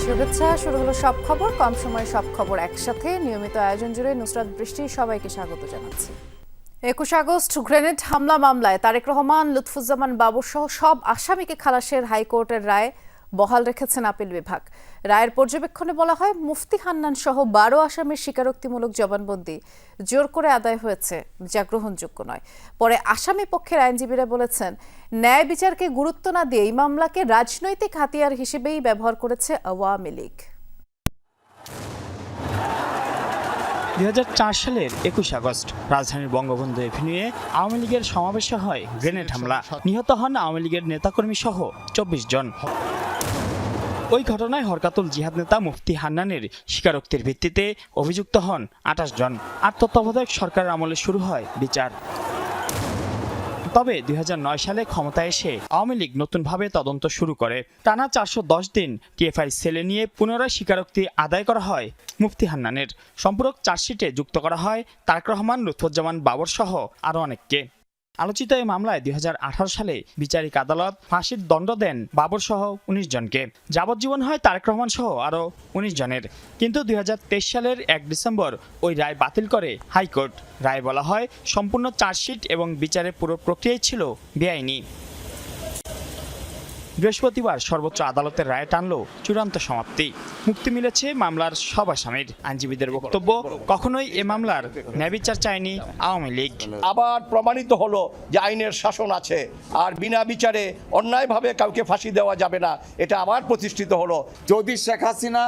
শুভেচ্ছা। শুরু হলো সব খবর, কম সময়ে সব খবর একসাথে। নিয়মিত আয়োজন জুড়ে নুসরাত বৃষ্টি সবাইকে স্বাগত জানাচ্ছি। 21 আগস্ট গ্রেনেড হামলা মামলায় তারেক রহমান, লুৎফুজ্জামান বাবর সহ সব আসামিকে খালাসের হাইকোর্টের রায় বহাল রেখেছেন আপিল বিভাগ। রায়ের পর্যবেক্ষণে বলা হয়, মুফতি হান্নান সহ 12 আসামির স্বীকারোক্তিমূলক জবানবন্দি জোর করে আদায় হয়েছে, যা গ্রহণযোগ্য নয়। পরে আসামি পক্ষের আইনজীবীরা বলেছেন, ন্যায় বিচারকে গুরুত্ব না দিয়ে এই মামলাকে রাজনৈতিক হাতিয়ার হিসেবেই ব্যবহার করেছে আওয়ামী লীগ। 2004 সালের 21 আগস্ট রাজধানীর বঙ্গবন্ধু এভিনিউয়ে আওয়ামী লীগের সমাবেশে হয় গ্রেনেড হামলা। নিহত হন আওয়ামী লীগের নেতাকর্মী সহ 24 জন। ওই ঘটনায় হরকাতুল জিহাদ নেতা মুফতি হান্নানের স্বীকারোক্তির ভিত্তিতে অভিযুক্ত হন 28 জন। আর তত্ত্বাবধায়ক সরকারের আমলে শুরু হয় বিচার। তবে 2009 সালে ক্ষমতায় এসে আওয়ামী লীগ নতুনভাবে তদন্ত শুরু করে। টানা 410 দিন টিএফআই সেলে নিয়ে পুনরায় স্বীকারোক্তি আদায় করা হয় মুফতি হান্নানের। সম্পূরক চার্জশিটে যুক্ত করা হয় তারেক রহমান, লুৎফুজ্জামান বাবর সহ আরও অনেককে। আলোচিত এই মামলায় 2018 সালে বিচারিক আদালত ফাঁসির দণ্ড দেন বাবর সহ 19 জনকে। যাবজ্জীবন হয় তারেক রহমান সহ আরও 19 জনের। কিন্তু 2023 সালের 1 ডিসেম্বর ওই রায় বাতিল করে হাইকোর্ট। রায় বলা হয়, সম্পূর্ণ চার্জশিট এবং বিচারের পুরো প্রক্রিয়াই ছিল বেআইনি। বৃহস্পতিবার সর্বোচ্চ আদালতের রায় টানল চূড়ান্ত সমাপ্তি। মুক্তি মিলেছে মামলার সব আসামির। আইনজীবীদের বক্তব্য, কখনোই এ মামলার ন্যায়বিচার চায়নি আওয়ামী লীগ। আবার প্রমাণিত হলো যে আইনের শাসন আছে, আর বিনা বিচারে অন্যায়ভাবে কাউকে ফাঁসি দেওয়া যাবে না, এটা আবার প্রতিষ্ঠিত হলো। যদি শেখ হাসিনা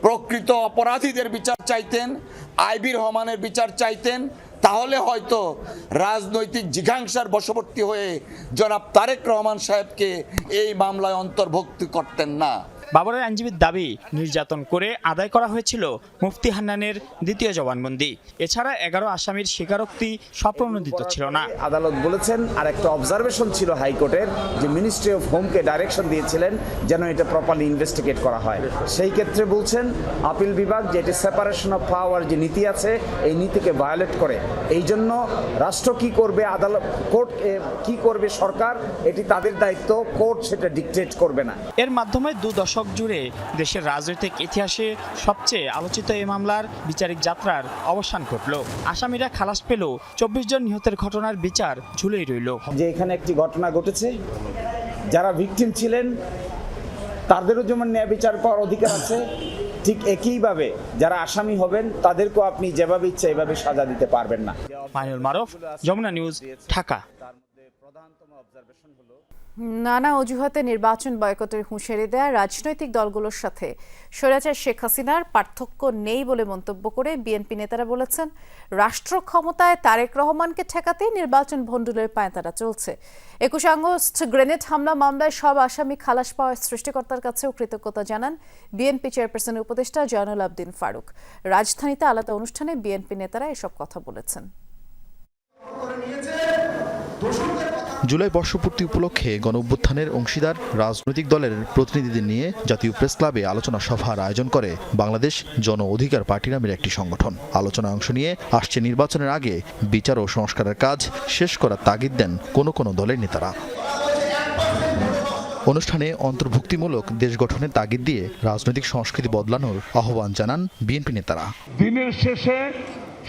প্রকৃত অপরাধীদের বিচার চাইতেন, আইবি রহমানের বিচার চাইতেন, তাহলে হয়তো রাজনৈতিক জিঘাংসার বশবর্তী হয়ে জনাব তারেক রহমান সাহেবকে এই মামলায় অন্তর্ভুক্ত করতেন না। বাবরের আইনজীবীর দাবি, নির্যাতন করে আদায় করা হয়েছিল মুফতি হান্নানের দ্বিতীয় জবানবন্দি। এছাড়া 11 আসামির স্বীকারোক্তি স্বপ্রণোদিত ছিল না। আদালত বলেছেন, আর একটা অবজারভেশন ছিল হাইকোর্টের, যে মিনিস্ট্রি অফ হোমকে ডাইরেকশন দিয়েছিলেন যেন এটা প্রপারলি ইনভেস্টিগেট করা হয়। সেই ক্ষেত্রে বলছেন আপিল বিভাগ যে এটি সেপারেশন অফ পাওয়ার যে নীতি আছে, এই নীতিকে ভায়োলেট করে। এই জন্য রাষ্ট্র কি করবে, আদালত কোর্ট কি করবে, সরকার, এটি তাদের দায়িত্ব, কোর্ট সেটা ডিকটেট করবে না। এর মাধ্যমে 2 দশক জুড়ে দেশের রাজনৈতিক ইতিহাসে সবচেয়ে আলোচিত এই মামলার বিচারিক যাত্রার অবসান ঘটল। আসামিরা খালাস পেল, 24 জন নিহতের ঘটনার বিচার ঝুলেই রইল। যে এখানে একটি ঘটনা ঘটেছে, যারা ভিকটিম ছিলেন তাদেরও যেমন ন্যায় বিচার পাওয়ার অধিকার আছে, ঠিক একইভাবে যারা আসামি হবেন তাদেরকেও আপনি যেভাবে ইচ্ছা এভাবে সাজা দিতে পারবেন না। মাইনুল মারুফ, যমুনা নিউজ, ঢাকা। নানা অজুহাতে নির্বাচন বয়কটের হুঁশিয়ারি দেয়া রাজনৈতিক দলগুলোর সাথে স্বৈরাচার শেখ হাসিনার পার্থক্য নেই বলে মন্তব্য করে বিএনপি নেতারা বলেছেন, রাষ্ট্র ক্ষমতায় তারেক রহমানকে ঠেকাতেই নির্বাচন ভণ্ডুলের পায়তারা চলছে। 21 আগস্ট গ্রেনেড হামলা মামলায় সব আসামি খালাস পাওয়ার সৃষ্টিকর্তার কাছেও কৃতজ্ঞতা জানান বিএনপি চেয়ারপারসনের উপদেষ্টা জয়নুল আবদিন ফারুক। রাজধানীতে আলাদা অনুষ্ঠানে বিএনপি নেতারা এসব কথা বলেছেন। জুলাই বর্ষপূর্তি উপলক্ষে গণঅভ্যুত্থানের অংশীদার রাজনৈতিক দলের প্রতিনিধিদের নিয়ে জাতীয় প্রেস ক্লাবে আলোচনা সভার আয়োজন করে বাংলাদেশ জন অধিকার পার্টি নামের একটি সংগঠন। আলোচনায় অংশ নিয়ে আসছে নির্বাচনের আগে বিচার ও সংস্কারের কাজ শেষ করার তাগিদ দেন কোনো দলের নেতারা। অনুষ্ঠানে অন্তর্ভুক্তিমূলক দেশ গঠনের তাগিদ দিয়ে রাজনৈতিক সংস্কৃতি বদলানোর আহ্বান জানান বিএনপি নেতারা। দিনের শেষে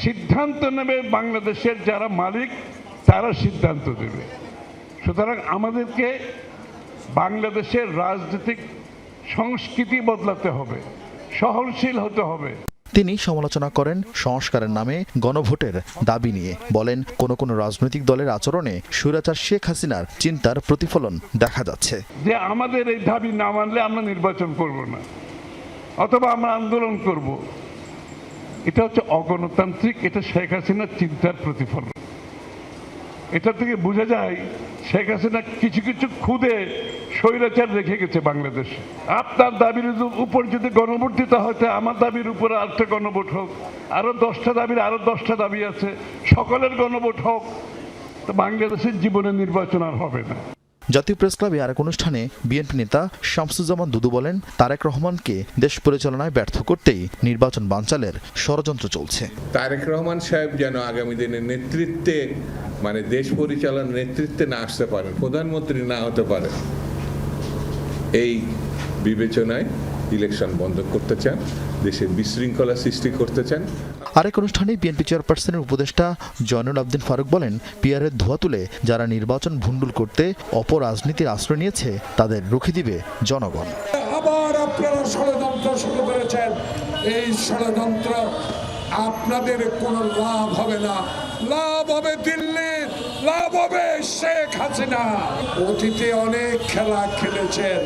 সিদ্ধান্ত নেবে বাংলাদেশের যারা মালিক, তারা সিদ্ধান্ত দেবে। সুতরাং আমাদেরকে বাংলাদেশের রাজনৈতিক সংস্কৃতি বদলাতে হবে, সহনশীল হতে হবে। তিনি সমালোচনা করেন সংস্কারের নামে গণভোটের দাবি নিয়ে। বলেন, কোন রাজনৈতিক দলের আচরণে স্বৈরাচার শেখ হাসিনার চিন্তার প্রতিফলন দেখা যাচ্ছে। যে আমাদের এই দাবি না মানলে আমরা নির্বাচন করব না, অথবা আমরা আন্দোলন করব, এটা হচ্ছে অগণতান্ত্রিক, এটা শেখ হাসিনার চিন্তার প্রতিফলন। এটা থেকে বোঝা যায় শেখ হাসিনা কিছু খুদে স্বৈরাচার রেখে গেছে বাংলাদেশে। আপনার দাবির উপর যদি গণভোট দিতে হয়, আমার দাবির উপর আরেকটা গণভোট হোক, আরো 10টা দাবির আরো 10টা দাবি আছে, সকলের গণভোট হোক, তো বাংলাদেশের জীবনে নির্বাচন আর হবে না। জাতীয় প্রেস ক্লাবে আরেক অনুষ্ঠানে বিএনপি নেতা শামসুজ্জামান দুদু বলেন, তারেক রহমানকে দেশ পরিচালনায় ব্যর্থ করতেই নির্বাচন বানচালের ষড়যন্ত্র চলছে। তারেক রহমান সাহেব যেন আগামী দিনের নেতৃত্বে, মানে দেশ পরিচালনার নেতৃত্বে না আসতে পারেন, প্রধানমন্ত্রী না হতে পারে, এই বিবেচনায় ইলেকশন বন্ধ করতে চান, দেশের বিশৃঙ্খলা সৃষ্টি করতে চান। আরেক অনুষ্ঠানে বিএনপি চেয়ারপারসনের উপদেষ্টা জয়নুল আবদিন ফারুক বলেন, পিআরের ধোঁয়া তুলে যারা নির্বাচন ভণ্ডুল করতে অপরাজনীতির আশ্রয় নিয়েছে তাদের রুখে দিবে জনগণ। আবার আপনারা ষড়যন্ত্র শুরু করেছেন, এই ষড়যন্ত্র আপনাদের কোনো লাভ হবে না, লাভ হবে দিল্লির, লাভ হবে শেখ হাসিনা। অতীতে অনেক খেলা খেলেছেন,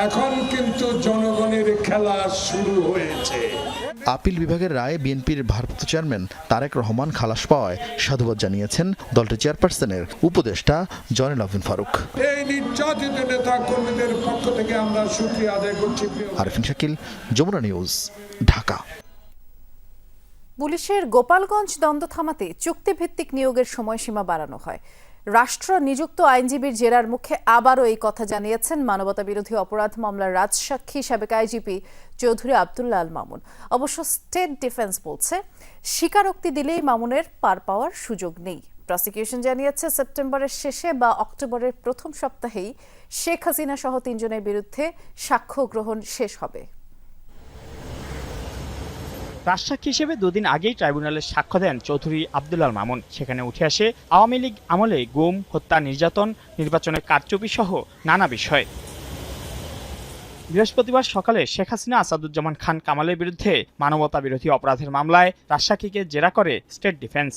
এখন কিন্তু জনগণের খেলা শুরু হয়েছে। আপিল বিভাগের রায়ে বিএনপির ভারপ্রাপ্ত চেয়ারম্যান তারেক রহমান খালাস পাওয়ায় সাধুবাদ জানিয়েছেন দলটির চেয়ারপারসনের উপদেষ্টা জয়নুল আবদিন ফারুক। এই নির্যাতিত নেতা কর্মীদের পক্ষ থেকে আমরা শুকরিয়া আদায় করছি। আরিফিন শাকিল, যমুনা নিউজ, ঢাকা। পুলিশের গোপালগঞ্জ দ্বন্দ্ব থামাতে চুক্তিভিত্তিক নিয়োগের সময়সীমা বাড়ানো হয়। রাষ্ট্র নিযুক্ত আইনজীবীর জেরার মুখে আবারও এই কথা জানিয়েছেন মানবতা বিরোধী অপরাধ মামলার রাজসাক্ষী সাবেক আইজিপি চৌধুরী আব্দুল্লাহ আল মামুন। অবশ্য স্টেট ডিফেন্স বলছে, স্বীকারোক্তি দিলেই মামুনের পার পাওয়ার সুযোগ নেই। প্রসিকিউশন জানিয়েছে, সেপ্টেম্বরের শেষে বা অক্টোবরের প্রথম সপ্তাহেই শেখ হাসিনা সহ 3 জনের বিরুদ্ধে সাক্ষ্য গ্রহণ শেষ হবে। রাজসাক্ষী হিসেবে 2 দিন আগেই ট্রাইব্যুনালে সাক্ষ্য দেন চৌধুরী আব্দুল্লাহ আল মামুন। সেখানে উঠে আসে আওয়ামী লীগ আমলে গুম, হত্যা, নির্যাতন, নির্বাচনের কারচুপি সহ নানা বিষয়। বৃহস্পতিবার সকালে শেখ হাসিনা আসাদুজ্জামান খান কামালের বিরুদ্ধে মানবতা বিরোধী অপরাধের মামলায় রাজসাক্ষীকে জেরা করে স্টেট ডিফেন্স।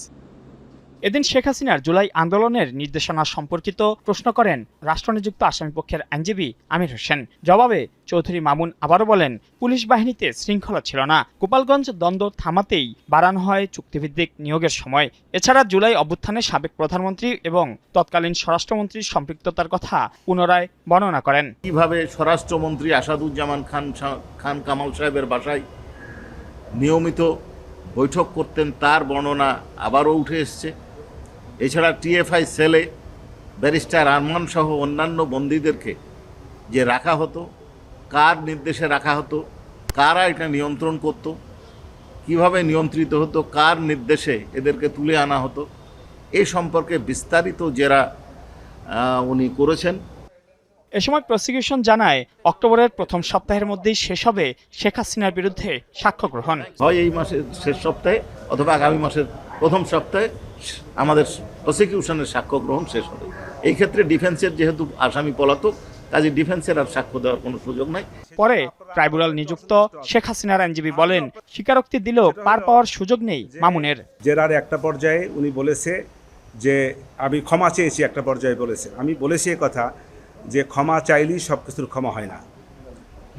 এদিন শেখ হাসিনার জুলাই আন্দোলনের নির্দেশনা সম্পর্কিত প্রশ্ন করেন রাষ্ট্রনিযুক্ত আসামিপক্ষের আইনজীবী আমির হোসেন। জবাবে চৌধুরী মামুন আবারও বলেন, পুলিশ বাহিনীতে শৃঙ্খলা ছিল না, গোপালগঞ্জ দ্বন্দ্ব থামাতেই বাড়ানো হয় চুক্তিভিত্তিক নিয়োগের সময়। এছাড়া জুলাই অভ্যুত্থানে সাবেক প্রধানমন্ত্রী এবং তৎকালীন স্বরাষ্ট্রমন্ত্রীর সম্পৃক্ততার কথা পুনরায় বর্ণনা করেন। কিভাবে স্বরাষ্ট্রমন্ত্রী আসাদুজ্জামান খান কামাল সাহেবের বাসায় নিয়মিত বৈঠক করতেন তার বর্ণনা আবারও উঠে এসছে। এছাড়া টিএফআই সেলে ব্যারিস্টার আরমান সহ অন্যান্য বন্দীদেরকে যে রাখা হতো, কার নির্দেশে রাখা হতো, কারা এটা নিয়ন্ত্রণ করত, কিভাবে নিয়ন্ত্রিত হতো, কার নির্দেশে এদেরকে তুলে আনা হতো, এই সম্পর্কে বিস্তারিত জেরা উনি করেছেন। এ সময় প্রসিকিউশন জানায়, অক্টোবরের প্রথম সপ্তাহের মধ্যেই শেষ হবে শেখ হাসিনার বিরুদ্ধে সাক্ষ্য গ্রহণ। হয় এই মাসের শেষ সপ্তাহে অথবা আগামী মাসের প্রথম সপ্তাহে আমাদের প্রসিকিউশনের সাক্ষ্য গ্রহণ শেষ হবে। এই ক্ষেত্রে ডিফেন্সের যেহেতু আসামি পলাতক, কাজে ডিফেন্সের আর সাক্ষ্য দেওয়ার কোনো সুযোগ নাই। পরে ট্রাইব্যুনাল নিযুক্ত শেখ হাসিনার আইনজীবী বলেন, স্বীকারোক্তি দিলেও পার পাওয়ার সুযোগ নেই মামুনের। জেরার একটা পর্যায়ে উনি বলেছে যে আমি ক্ষমা চেয়েছি, একটা পর্যায়ে বলেছে। আমি বলেছি এ কথা যে ক্ষমা চাইলেই সব কিছুর ক্ষমা হয় না।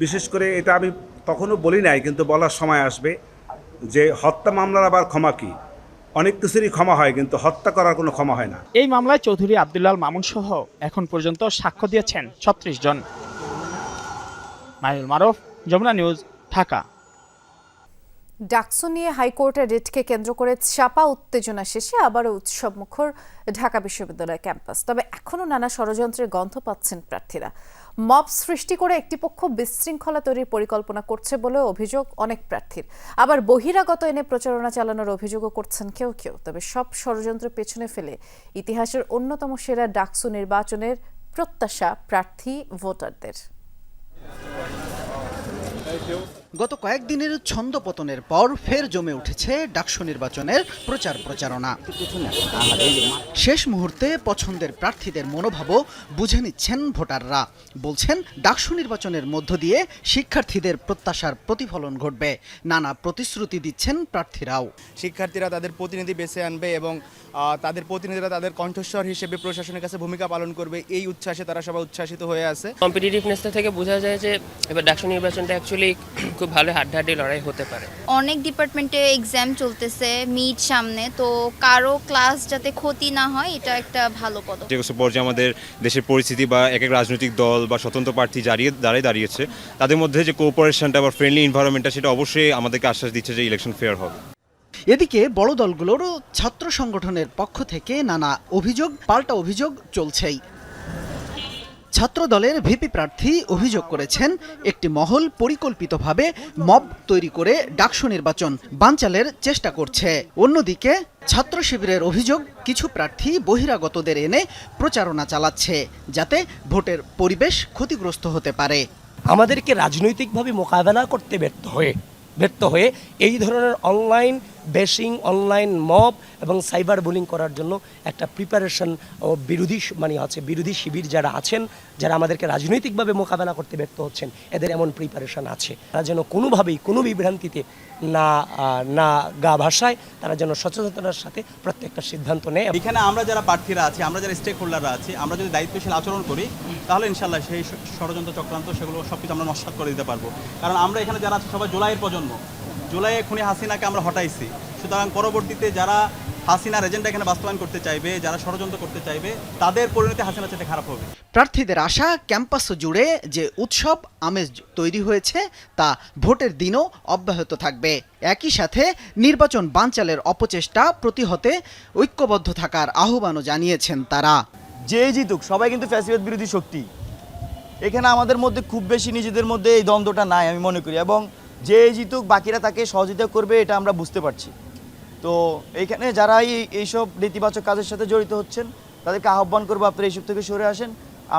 বিশেষ করে এটা আমি তখনও বলি নাই, কিন্তু বলার সময় আসবে যে হত্যা মামলার আবার ক্ষমা কি? অনেক কিছুরই ক্ষমা হয়, কিন্তু হত্যা করার কোনো ক্ষমা হয় না। এই মামলায় চৌধুরী আব্দুল্লাহ আল মামুন সহ এখন পর্যন্ত সাক্ষ্য দিয়েছেন 36 জন। মাইনুল মারুফ, যমুনা নিউজ, ঢাকা। ডাকসু নিয়ে হাইকোর্টের রিটকে কেন্দ্র করে চাপা উত্তেজনা শেষে আবারও উৎসবমুখর ঢাকা বিশ্ববিদ্যালয় ক্যাম্পাস। তবে এখনও নানা ষড়যন্ত্রের গন্ধ পাচ্ছেন প্রার্থীরা। মব সৃষ্টি করে একটি পক্ষ বিশৃঙ্খলা তৈরির পরিকল্পনা করছে বলে অভিযোগ অনেক প্রার্থীর। আবার বহিরাগত এনে প্রচারণা চালানোর অভিযোগও করছেন কেউ কেউ। তবে সব ষড়যন্ত্র পেছনে ফেলে ইতিহাসের অন্যতম সেরা ডাকসু নির্বাচনের প্রত্যাশা প্রার্থী ভোটারদের। গত কয়েকদিনের ছন্দপতনের পর ফের জমে উঠেছে ডাকসু নির্বাচনের প্রচারণা। শেষ মুহূর্তে পছন্দের প্রার্থীদের মনোভাবও বুঝে নিচ্ছেন ভোটাররা। বলছেন, ডাকসু নির্বাচনের মধ্য দিয়ে শিক্ষার্থীদের প্রত্যাশার প্রতিফলন ঘটবে। নানা প্রতিশ্রুতি দিচ্ছেন প্রার্থীরাও। শিক্ষার্থীরা তাদের প্রতিনিধি বেছে আনবে এবং তাদের প্রতিনিধিরা তাদের কণ্ঠস্বর হিসেবে প্রশাসনের কাছে ভূমিকা পালন করবে। এই উচ্ছ্বাসে তারা সবাই উচ্ছ্বাসিত হয়ে আছে। কম্পিটিটিভনেসটা থেকে বোঝা যায় যে এবার ডাকসু নির্বাচনটা অ্যাকচুয়ালি খুব ভালো হাড্ডাহাড্ডি লড়াই হতে পারে। অনেক ডিপার্টমেন্টে এক্সাম চলতেছে, মিড সামনে, তো কারো ক্লাস যাতে ক্ষতি না হয়, এটা একটা ভালো পদক্ষেপ। যে পর্যায়ে আমাদের দেশের পরিস্থিতি বা এক এক রাজনৈতিক দল বা স্বতন্ত্র প্রার্থী দাঁড়িয়েছে, তাদের মধ্যে যে কোঅপারেশনটা বা ফ্রেন্ডলি এনভায়রনমেন্টটা, সেটা অবশ্যই আমাদেরকে আশ্বাস দিচ্ছে যে ইলেকশন ফেয়ার হবে। এদিকে বড় দলগুলোরও ছাত্র সংগঠনের পক্ষ থেকে নানা অভিযোগ পাল্টা অভিযোগ চলছেই। ছাত্র দলের ভিপি প্রার্থী অভিযোগ করেছেন, একটি মহল পরিকল্পিতভাবে মব তৈরি করে ডাকসু নির্বাচন বানচালের চেষ্টা করছে। অন্যদিকে ছাত্র শিবিরের অভিযোগ, কিছু প্রার্থী বহিরাগতদের এনে প্রচারণা চালাচ্ছে, যাতে ভোটের পরিবেশ ক্ষতিগ্রস্ত হতে পারে। আমাদেরকে রাজনৈতিকভাবে মোকাবেলা করতে ব্যর্থ হয়ে এই ধরনের অনলাইন বেশিং, অনলাইন মব এবং সাইবার বুলিং করার জন্য একটা প্রিপারেশন ও বিরোধী শিবির যারা আছেন, যারা আমাদেরকে রাজনৈতিকভাবে মোকাবেলা করতে ব্যর্থ হচ্ছেন, এদের এমন প্রিপারেশন আছে। তারা যেন কোনোভাবেই কোনো বিভ্রান্তিতে না গা ভাসায়, তারা যেন সচেতনতার সাথে প্রত্যেকটা সিদ্ধান্ত নেয়। এখানে আমরা যারা প্রার্থীরা আছি, আমরা যারা স্টেক হোল্ডাররা আছি, আমরা যদি দায়িত্বশীল আচরণ করি তাহলে ইনশাল্লাহ সেই ষড়যন্ত্র চক্রান্ত সেগুলো সব কিছু আমরা নস্যাৎ করে দিতে পারবো। কারণ আমরা এখানে যারা আছি সবাই জুলাইয়ের প্রজন্ম, জুলাইয়ে খুনি হাসিনাকে আমরা হটাইছি। সুতরাং পরবর্তীতে যারা হাসিনার এজেন্ডা এখানে বাস্তবায়ন করতে চাইবে, যারা ষড়যন্ত্র করতে চাইবে, তাদের পরিণতি হাসিনার চাইতে খারাপ হবে। প্রার্থীদের আশা, ক্যাম্পাস জুড়ে যে উৎসব আমেজ তৈরি হয়েছে তা ভোটের দিনও অব্যাহত থাকবে। একই সাথে নির্বাচন বানচালের অপচেষ্টা প্রতিহতে ঐক্যবদ্ধ থাকার আহ্বানও জানিয়েছেন তারা। যে জিতুক সবাই কিন্তু ফ্যাসিবাদ বিরোধী শক্তি, এখানে আমাদের মধ্যে খুব বেশি নিজেদের মধ্যে এই দ্বন্দ্বটা নাই আমি মনে করি, এবং যে জিতুক বাকিরা তাকে সহযোগিতা করবে এটা আমরা বুঝতে পারছি। তো এইখানে যারাই এইসব নেতিবাচক কাজের সাথে জড়িত হচ্ছেন তাদেরকে আহ্বান করবো আপনারা এইসব থেকে সরে আসেন।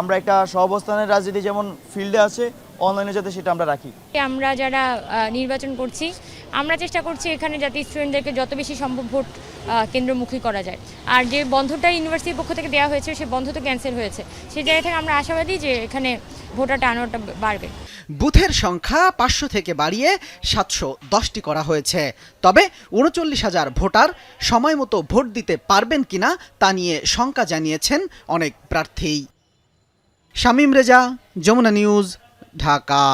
আমরা একটা সহাবস্থানের রাজনীতি যেমন ফিল্ডে আছে, অনলাইনে যাতে সেটা আমরা রাখি। আমরা যারা নির্বাচন করছি আমরা চেষ্টা করছি এখানে যাতে স্টুডেন্টদেরকে যত বেশি সম্ভব ভোট কেন্দ্রমুখী করা যায়। আর যে বন্ধটা ইউনিভার্সিটির পক্ষ থেকে দেওয়া হয়েছে সেই বন্ধ তো ক্যান্সেল হয়েছে, সেই জায়গা থেকে আমরা আশাবাদী যে এখানে ভোটার টার্নআউটটা বাড়বে। বুথের সংখ্যা 500 থেকে বাড়িয়ে 710টি করা হয়েছে। তবে 39,000 ভোটার সময় মতো ভোট দিতে পারবেন কিনা তা নিয়ে শঙ্কা জানিয়েছেন অনেক প্রার্থী। শামীম রেজা, যমুনা নিউজ, ঢাকা।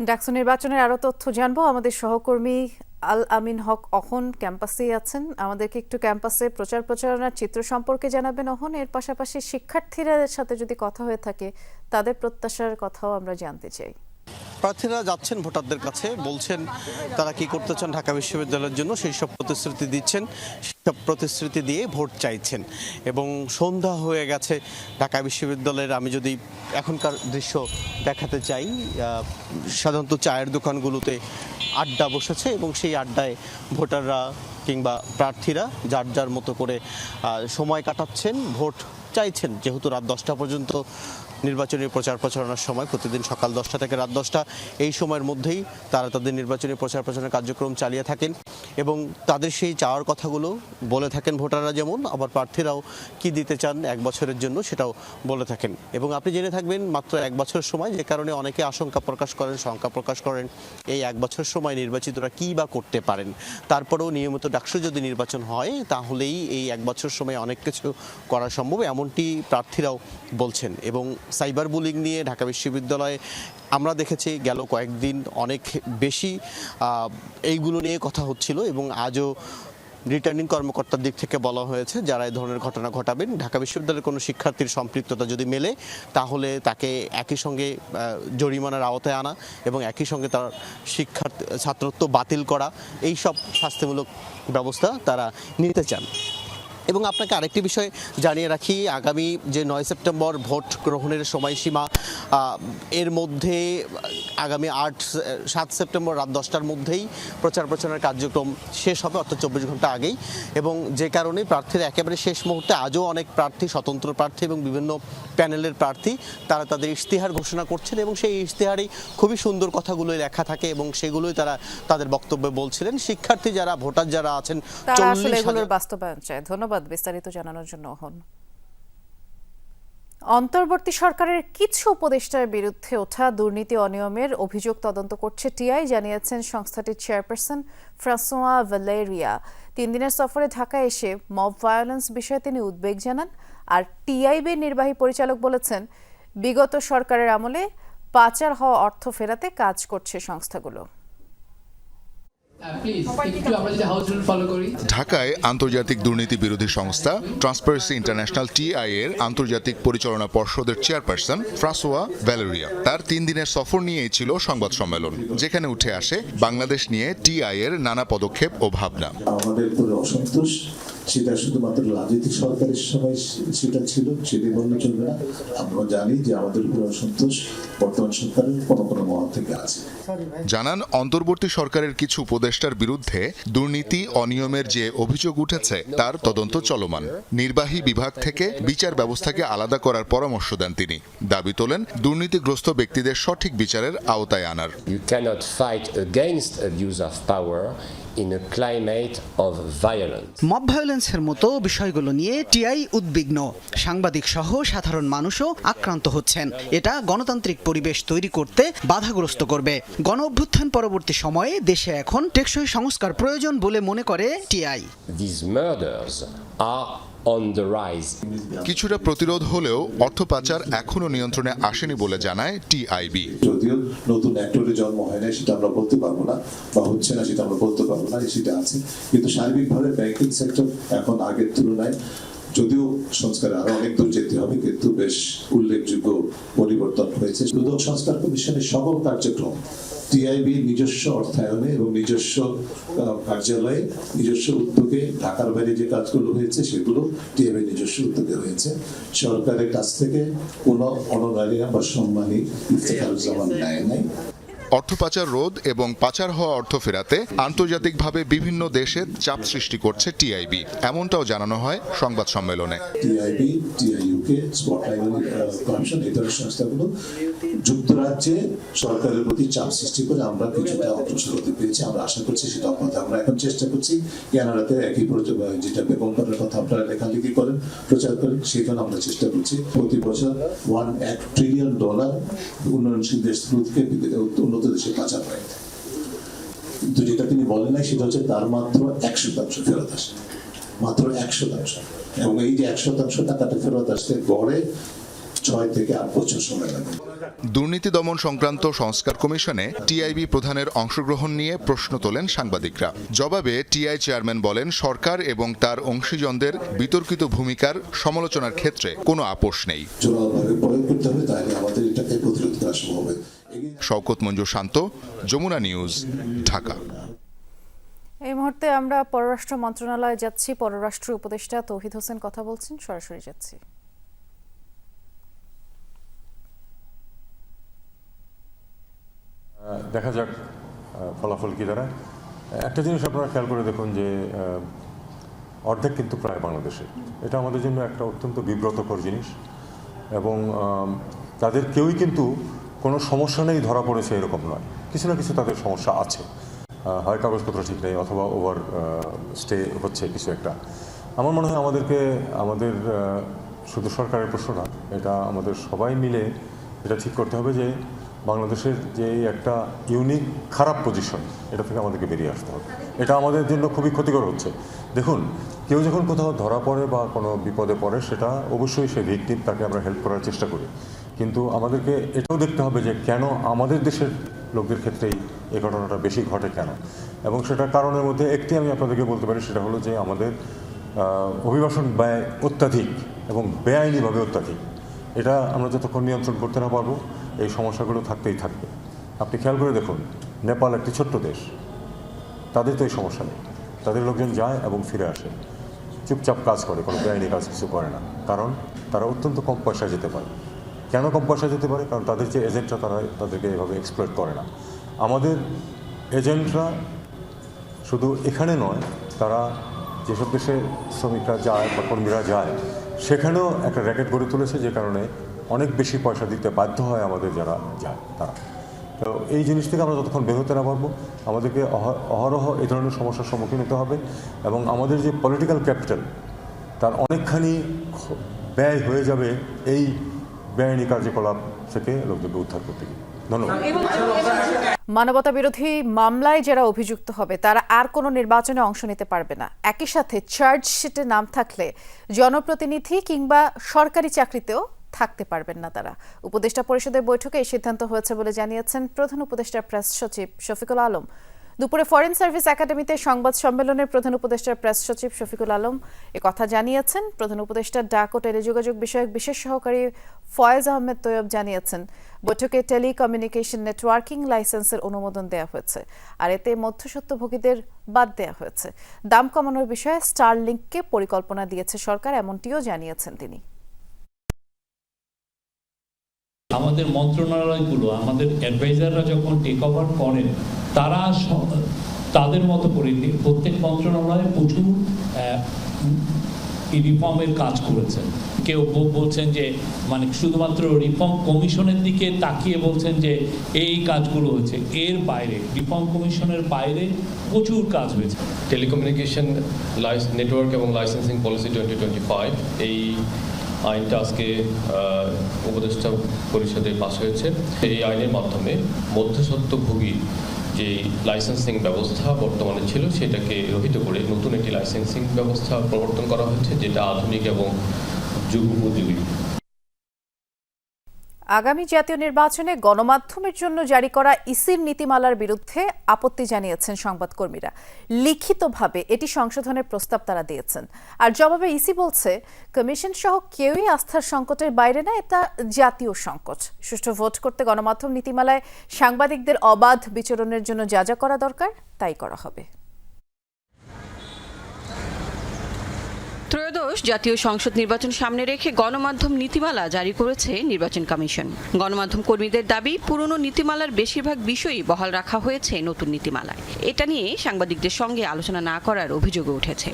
ডাকসু নির্বাচনের আরও তথ্য জানবো। আমাদের সহকর্মী আল আমিন হক অহন ক্যাম্পাসেই আছেন, আমাদেরকে একটু ক্যাম্পাসে প্রচারণার চিত্র সম্পর্কে জানাবেন অহন। এর পাশাপাশি শিক্ষার্থীরা সাথে যদি কথা হয়ে থাকে তাদের প্রত্যাশার কথাও আমরা জানতে চাই। প্রার্থীরা যাচ্ছেন ভোটারদের কাছে, বলছেন তারা কি করতে চান ঢাকা বিশ্ববিদ্যালয়ের জন্য, সেই সব প্রতিশ্রুতি দিচ্ছেন, সব প্রতিশ্রুতি দিয়ে ভোট চাইছেন। এবং সন্ধ্যা হয়ে গেছে ঢাকা বিশ্ববিদ্যালয়ের, আমি যদি এখনকার দৃশ্য দেখাতে চাই, সাধারণত চায়ের দোকানগুলোতে আড্ডা বসেছে এবং সেই আড্ডায় ভোটাররা কিংবা প্রার্থীরা যার যার মতো করে সময় কাটাচ্ছেন, ভোট চাইছেন। যেহেতু রাত 10টা পর্যন্ত নির্বাচনী প্রচারণার সময়, প্রতিদিন সকাল 10টা থেকে রাত 10টা, এই সময়ের মধ্যেই তারা তাদের নির্বাচনী প্রচারণার কার্যক্রম চালিয়ে থাকেন এবং তাদের সেই চাওয়ার কথাগুলো বলে থাকেন ভোটাররা, যেমন আবার প্রার্থীরাও কি দিতে চান 1 বছরের জন্য সেটাও বলে থাকেন। এবং আপনি জেনে থাকবেন মাত্র 1 বছর সময়, যে কারণে অনেকে আশঙ্কা প্রকাশ করেন, শঙ্কা প্রকাশ করেন এই 1 বছর সময় নির্বাচিতরা কী বা করতে পারেন। তারপরেও নিয়মিত ডাকসু যদি নির্বাচন হয় তাহলেই এই 1 বছর সময় অনেক কিছু করা সম্ভব, এমনটি প্রার্থীরাও বলছেন। এবং সাইবার বুলিং নিয়ে ঢাকা বিশ্ববিদ্যালয়ে আমরা দেখেছি গেল কয়েকদিন অনেক বেশি এইগুলো নিয়ে কথা হচ্ছিল এবং আজও রিটার্নিং কর্মকর্তার দিক থেকে বলা হয়েছে যারা এই ধরনের ঘটনা ঘটাবেন, ঢাকা বিশ্ববিদ্যালয়ের কোনো শিক্ষার্থীর সম্পৃক্ততা যদি মেলে তাহলে তাকে একই সঙ্গে জরিমানার আওতায় আনা এবং একই সঙ্গে তার ছাত্রত্ব বাতিল করা, এই সব শাস্তিমূলক ব্যবস্থা তারা নিতে চান। এবং আপনাকে আরেকটি বিষয় জানিয়ে রাখি, আগামী যে 9 সেপ্টেম্বর ভোট গ্রহণের সময়সীমা, এর মধ্যে আগামী 7 সেপ্টেম্বর রাত 10টার মধ্যেই প্রচারণার কার্যক্রম শেষ হবে, অর্থাৎ 24 ঘন্টা আগেই। এবং যে কারণে প্রার্থীরা একেবারে শেষ মুহূর্তে, আজও অনেক প্রার্থী, স্বতন্ত্র প্রার্থী এবং বিভিন্ন প্যানেলের প্রার্থী, তারা তাদের ইশতেহার ঘোষণা করছেন এবং সেই ইশতেহারেই খুবই সুন্দর কথাগুলোই লেখা থাকে এবং সেগুলোই তারা তাদের বক্তব্যে বলছিলেন। শিক্ষার্থী যারা, ভোটার যারা আছেন, তারা আসলে এগুলোর বাস্তবায়ন চায়। ধন্যবাদ বিস্তারিত জানানোর জন্য অহন। অন্তর্বর্তী সরকারের কিছু উপদেষ্টার বিরুদ্ধে ওঠা দুর্নীতি অনিয়মের অভিযোগ তদন্ত করছে টিআই, জানিয়েছেন সংস্থাটির চেয়ারপারসন ফ্রাঁসোয়া ভ্যালেরিয়া। 3 দিনের সফরে ঢাকায় এসে মব ভায়োলেন্স বিষয়ে তিনি উদ্বেগ জানান। আর টিআইবির নির্বাহী পরিচালক বলেছেন, বিগত সরকারের আমলে পাচার হওয়া অর্থ ফেরাতে কাজ করছে সংস্থাগুলো। ঢাকায় আন্তর্জাতিক দুর্নীতি বিরোধী সংস্থা ট্রান্সপারেন্সি ইন্টারন্যাশনাল টিআই এর আন্তর্জাতিক পরিচালনা পর্ষদের চেয়ারপারসন ফ্রাঁসোয়া ভ্যালেরিয়া তার 3 দিনের সফর নিয়েই ছিল সংবাদ সম্মেলন, যেখানে উঠে আসে বাংলাদেশ নিয়ে টিআই এর নানা পদক্ষেপ ও ভাবনা। আমাদের পুরো অসন্তোষ সেটা শুধুমাত্র রাজনৈতিক সরকারের সময় সেটা ছিল, সেটাই বললে চলবে না। আমরা জানি যে আমাদের উপর অসন্তোষ বর্তমান সরকারের কোনো কোনো মহল থেকে আছে। জানান অন্তর্বর্তী সরকারের কিছু উপদেষ্টার বিরুদ্ধে দুর্নীতি অনিয়মের যে অভিযোগ উঠেছে তার তদন্ত চলমান। নির্বাহী বিভাগ থেকে বিচার ব্যবস্থাকে আলাদা করার পরামর্শ দেন তিনি। দাবি তোলেন দুর্নীতিগ্রস্ত ব্যক্তিদের সঠিক বিচারের আওতায় আনার। You cannot fight against abuse of power in a climate of violence. Mob ভায়োলেন্সের মতো বিষয়গুলো নিয়ে টিআই উদ্বিগ্ন। সাংবাদিক সহ সাধারণ মানুষও আক্রান্ত হচ্ছেন। এটা গণতান্ত্রিক পরিবেশ তৈরি করতে বাধাগ্রস্ত করবে। গণ অভ্যুত্থান পরবর্তী সময়ে দেশে এখন টেকসই সংস্কার প্রয়োজন বলে মনে করে TI. These murders are on the rise. কিছুটা প্রতিরোধ হলেও অর্থ পাচার এখনো নিয়ন্ত্রণে আসেনি বলে জানায় টিআইবি। যদিও নতুন অ্যাক্টরের জন্ম হয় না সেটা আমরা বলতে পারবো না, বা হচ্ছে না সেটা আমরা বলতে পারবো না, সেটা আছে। কিন্তু সার্বিকভাবে ব্যাংকিং সেক্টর এখন আগের তুলনায়, যদিও সংস্কারে আরো অনেক দূর যেতে হবে, কিন্তু বেশ উল্লেখযোগ্য পরিবর্তন হয়েছে। দুদক সংস্কার কমিশনের সকল কার্যক্রম টিআইবি নিজস্ব অর্থায়নে এবং নিজস্ব কার্যালয়ে নিজস্ব উদ্যোগে, ঢাকার বাইরে যে কাজগুলো হয়েছে সেগুলো টিআইবি নিজস্ব উদ্যোগে হয়েছে। সরকারের কাছ থেকে কোনো অননারীরা বা সম্মানী ইফতেখারুজ্জামান নেয় নাই। অর্থ পাচার রোধ এবং পাচার হওয়া অর্থ ফেরাতে আন্তর্জাতিকভাবে বিভিন্ন দেশে চাপ সৃষ্টি করছে টিআইবি, এমনটাও জানানো হয় সংবাদ সম্মেলনে। টিআইবি, টিআইইউকে, স্পটলাইট কমিশন, এই ধরনের সংস্থাগুলো যুক্তরাজ্যে সরকারের প্রতি চাপ সৃষ্টি করে আমরা কিছুটা অগ্রসর হতে পেরেছি। আমরা আশা করছি সেটা অব্যাহত। আমরা এখন চেষ্টা করছি কানাডাতে একই যেটা বেগম করার কথা আপনারা লেখালেখি করেন, প্রচার করেন, সেখানে আমরা চেষ্টা করছি প্রতি বছর $1 ট্রিলিয়ন উন্নয়নশীল দেশগুলোকে উন্নত দেশে পাচার হয়। কিন্তু যেটা তিনি বলেন নাই সেটা হচ্ছে তার মাত্র 1% ফেরত আসে, মাত্র 1%। এবং এই যে 1% টাকাটা ফেরত আসতে গড়ে 6 থেকে 8 বছর সময় লাগে। দুর্নীতি দমন সংক্রান্ত সংস্কার কমিশনে টিআইবি প্রধানের অংশগ্রহণ নিয়ে প্রশ্ন তোলেন সাংবাদিকরা। জবাবে টিআই চেয়ারম্যান বলেন, সরকার এবং তার অংশীজনদের বিতর্কিত ভূমিকার সমালোচনার ক্ষেত্রে কোনো আপোষ নেই। জোরালোভাবে প্রয়োগ করতে হবে, তাহলে আমাদের এটাকে প্রতিরোধ করা সম্ভব হবে। শওকত মঞ্জুর শান্ত, যমুনা নিউজ, ঢাকা। এই মুহূর্তে আমরা পররাষ্ট্র মন্ত্রণালয়ে যাচ্ছি। পররাষ্ট্র উপদেষ্টা তৌহিদ হোসেন কথা বলছেন, সরাসরি যাচ্ছি। দেখা যাক ফলাফল কি দাঁড়ায়। একটা জিনিস আপনারা খেয়াল করে দেখুন যে অর্ধেক কিন্তু প্রায় বাংলাদেশে। এটা আমাদের জন্য একটা অত্যন্ত বিব্রতকর জিনিস, এবং তাদের কেউই কিন্তু কোনো সমস্যা নেই ধরা পড়েছে এরকম নয়, কিছু না কিছু তাদের সমস্যা আছে। হয় কাগজপত্র ঠিক নেই, অথবা ওভার স্টে হচ্ছে কিছু একটা। আমার মনে হয় আমাদের শুধু সরকারের প্রশ্ন না, এটা আমাদের সবাই মিলে এটা ঠিক করতে হবে যে বাংলাদেশের যে একটা ইউনিক খারাপ পজিশন, এটা থেকে আমাদেরকে বেরিয়ে আসতে হবে। এটা আমাদের জন্য খুবই ক্ষতিকর হচ্ছে। দেখুন, কেউ যখন কোথাও ধরা পড়ে বা কোনো বিপদে পড়ে, সেটা অবশ্যই সে ভিকটিম, তাকে আমরা হেল্প করার চেষ্টা করি। কিন্তু আমাদেরকে এটাও দেখতে হবে যে কেন আমাদের দেশের লোকদের ক্ষেত্রেই এই ঘটনাটা বেশি ঘটে কেন, এবং সেটার কারণের মধ্যে একটি আমি আপনাদেরকে বলতে পারি, সেটা হলো যে আমাদের অভিবাসন ব্যয় অত্যাধিক এবং বেআইনিভাবে অত্যাধিক। এটা আমরা যতক্ষণ নিয়ন্ত্রণ করতে না পারবো, এই সমস্যাগুলো থাকতেই থাকবে। আপনি খেয়াল করে দেখুন, নেপাল একটি ছোট্ট দেশ, তাদের তো এই সমস্যা নেই। তাদের লোকজন যায় এবং ফিরে আসে, চুপচাপ কাজ করে, কোনো বেআইনি কাজ কিছু করে না, কারণ তারা অত্যন্ত কম পয়সায় যেতে পারে। কেন কম পয়সায় যেতে পারে? কারণ তাদের যে এজেন্টরা, তারা তাদেরকে এভাবে এক্সপ্লয়েট করে না। আমাদের এজেন্টরা শুধু এখানে নয়, তারা যেসব দেশে শ্রমিকরা যায় বা কর্মীরা যায়, সেখানেও একটা র্যাকেট গড়ে তুলেছে, যে কারণে অনেক বেশি পয়সা দিতে বাধ্য হয় আমাদের যারা যায় তারা। তো এই জিনিস থেকে আমরা যতক্ষণ বের হতে না পারবো, আমাদেরকে অহরহ এই ধরনের সমস্যার সম্মুখীন হতে হবে, এবং আমাদের যে পলিটিক্যাল ক্যাপিটাল, তার অনেকখানি ব্যয় হয়ে যাবে এই বেআইনি কার্যকলাপ থেকে লোকদেরকে উদ্ধার করতে গিয়ে। ধন্যবাদ। মানবতা বিরোধী মামলায় যারা অভিযুক্ত হবে তারা আর কোনো নির্বাচনে অংশ নিতে পারবে না। একই সাথে চার্জশিটে নাম থাকলে জনপ্রতিনিধি কিংবা সরকারি চাকরিতেও থাকতে পারবেন না তারা। উপদেষ্টা পরিষদের বৈঠকে এই সিদ্ধান্ত হয়েছে বলে জানিয়েছেন প্রধান উপদেষ্টার প্রেস সচিব শফিকুল আলম। দুপুরে ফরেন সার্ভিস একাডেমিতে সংবাদ সম্মেলনের প্রধান উপদেষ্টার প্রেস সচিব শফিকুল আলম কথা জানিয়েছেন। প্রধান উপদেষ্টা ডাক ও টেলিযোগাযোগ বিষয়ক বিশেষ সহকারী ফয়েজ আহমেদ তৈয়ব জানিয়েছেন, বৈঠকে টেলিকমিউনিকেশন নেটওয়ার্কিং লাইসেন্সের অনুমোদন দেওয়া হয়েছে, আর এতে মধ্যস্বত্বভোগীদের বাদ দেওয়া হয়েছে। দাম কমানোর বিষয়ে স্টারলিংককে পরিকল্পনা দিয়েছে সরকার, এমনটিও জানিয়েছেন তিনি। আমাদের মন্ত্রণালয়গুলো, আমাদের অ্যাডভাইজাররা যখন টেক ওভার করেন, তারা তাদের মতো করে প্রত্যেক মন্ত্রণালয়ে প্রচুর রিফর্মের কাজ করেছেন। কেউ বলছেন যে মানে শুধুমাত্র রিফর্ম কমিশনের দিকে তাকিয়ে বলছেন যে এই কাজগুলো হয়েছে, এর বাইরে রিফর্ম কমিশনের বাইরে প্রচুর কাজ হয়েছে। টেলিকমিউনিকেশন নেটওয়ার্ক এবং লাইসেন্সিং পলিসি 2025 এই আইনটা আজকে উপদেষ্টা পরিষদে পাস হয়েছে। এই আইনের মাধ্যমে মধ্যস্বত্বভোগী যে লাইসেন্সিং ব্যবস্থা বর্তমানে ছিল সেটাকে রহিত করে নতুন একটি লাইসেন্সিং ব্যবস্থা প্রবর্তন করা হয়েছে, যেটা আধুনিক এবং যুগোপযোগী। আগামী জাতীয় নির্বাচনে গণমাধ্যমের জন্য জারি করা ইসির নীতিমালার বিরুদ্ধে আপত্তি জানিয়েছেন সংবাদকর্মীরা। লিখিতভাবে এটি সংশোধনের প্রস্তাব তারা দিয়েছেন। আর জবাবে ইসি বলছে, কমিশন সহ কেউই আস্থার সংকটের বাইরে না, এটা জাতীয় সংকট। সুষ্ঠু ভোট করতে গণমাধ্যম নীতিমালায় সাংবাদিকদের অবাধ বিচরণের জন্য যা যা করা দরকার তাই করা হবে। ত্রয়োদশ জাতীয় সংসদ নির্বাচন সামনে রেখে গণমাধ্যম নীতিমালা জারি করেছে নির্বাচন কমিশন। গণমাধ্যম কর্মীদের দাবি, পুরনো নীতিমালার বেশিরভাগ বিষয়ই বহাল রাখা হয়েছে নতুন নীতিমালায়। এটা নিয়ে সাংবাদিকদের সঙ্গে আলোচনা না করার অভিযোগও উঠেছে।